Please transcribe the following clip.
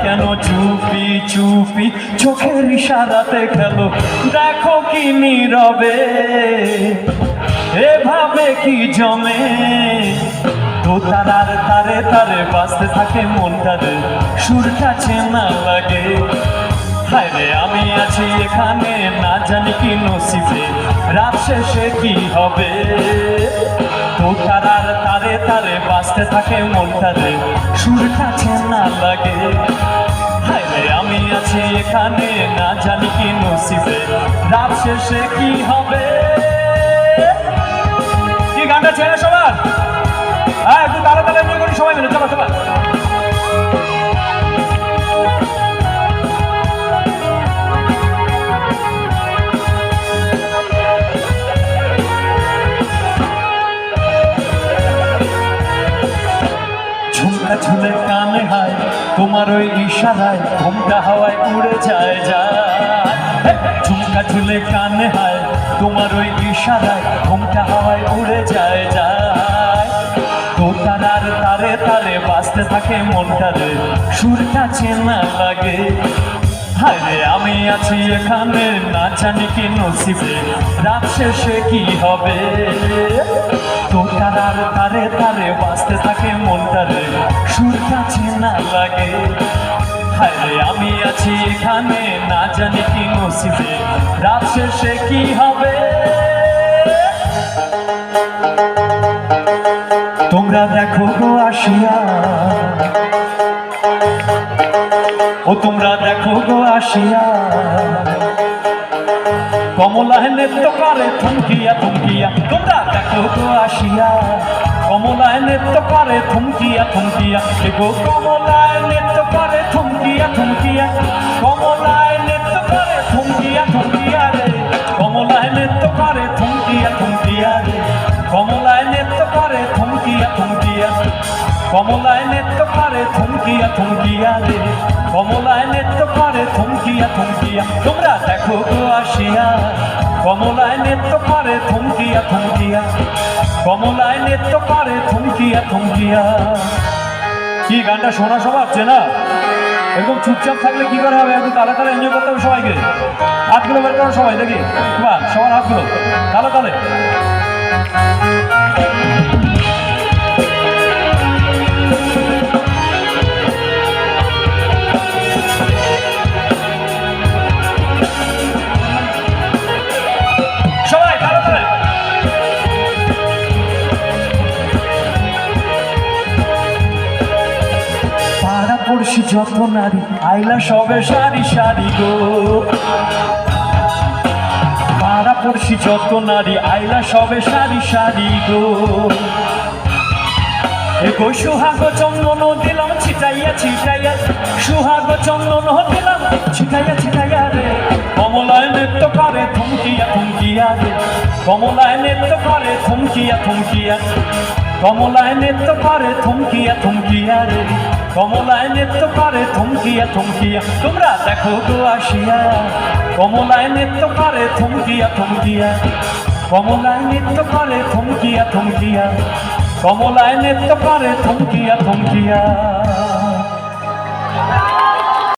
কেন চুপি চুপি চোখের ইশারাতে খেলো দেখো কি নীরবে এভাবে কি জমে তো তারার তারে তারে বাঁচতে থাকে মনটারে সুরটা চেনা লাগে হায় রে আমি আছি এখানে না জানি কি নসিবে রাত শেষে কি হবে তো তারার তারে তারে বাঁচতে থাকে মনটারে সুরটা চেনা লাগে হায় রে আমি আছি এখানে না জানি কি নসিবে রাত শেষে কি হবে কি গানটা চেনে সবার হ্যাঁ একটু তাড়াতাড়ি এমনি করি সবাই মিলে চলো চলো ঝুমকা ঝুলে কানে হায় তোমার ওই ইশারায় ঘুমটা হাওয়ায় উড়ে যায় ঝুমকা ঝুলে কানে হায় তোমার ওই ইশারায় ঘুমটা হাওয়ায় উড়ে যায় তো তারার তারে তারে বাঁচতে থাকে মনটারে সুরটা চেনা লাগে হায় রে আমি আছি এখানে না জানি কি নসিবে রাত শেষে কি হবে তো তারার তারে তারে বাঁচতে থাকে মনটারে সুরটা চেনা লাগে হায় রে আমি আছি এখানে না জানি কি নসিবে রাত শেষে কি হবে তোমরা দেখো গো আসিয়া ও তোমরা দেখো গো আসিয়া কমলায় নৃত্য করে থমকিয়া থমকিয়া তোমরা দেখো গো আসিয়া কমলায় নৃত্য করে থমকিয়া থমকিয়া গো কমলায় নৃত্য করে থমকিয়া থমকিয়া কমলায় নৃত্য করে থমকিয়া থমকিয়া রে কমলায় নৃত্য করে থমকিয়া থমকিয়া রে কমলায় নৃত্য করে থমকিয়া থমকিয়া কমলায় নৃত্য করে থমকিয়া থমকিয়া রে কমলায় নৃত্য করে থমকিয়া থমকিয়া তোমরা দেখো গো আসিয়া কমলায় নৃত্য করে থমকিয়া থমকিয়া কমলায় নৃত্য করে থমকিয়া থমকিয়া কি গানটা শোনা সবার চেনা এরকম চুপচাপ থাকলে কি করে হবে একটু তালে তালে এনজয় করতে হবে সবাইকে হাতগুলো বের করো সবাই দেখি বা সবার হাতগুলো তালে তালে পড়শি যত নারী আইলা সবে সারি সারি গো পাড়া পড়শি যত নারী আইলা সবে সারি সারি গো এগো সুহাগ চন্দন দিলাম ছিটাইয়া ছিটাইয়া সুহাগ চন্দন দিলাম ছিটাইয়া ছিটাইয়া রে কমলায় নৃত্য করে থমকিয়া থমকিয়া রে কমলায় নৃত্য করে থমকিয়া থমকিয়া কমলায় নৃত্য করে থমকিয়া থমকিয়া রে কমলায় নৃত্য করে থমকিয়া থমকিয়া তোমরা দেখো গো আসিয়া কমলায় নৃত্য করে থমকিয়া থমকিয়া কমলায় নৃত্য করে থমকিয়া থমকিয়া কমলায় নৃত্য করে থমকিয়া থমকিয়া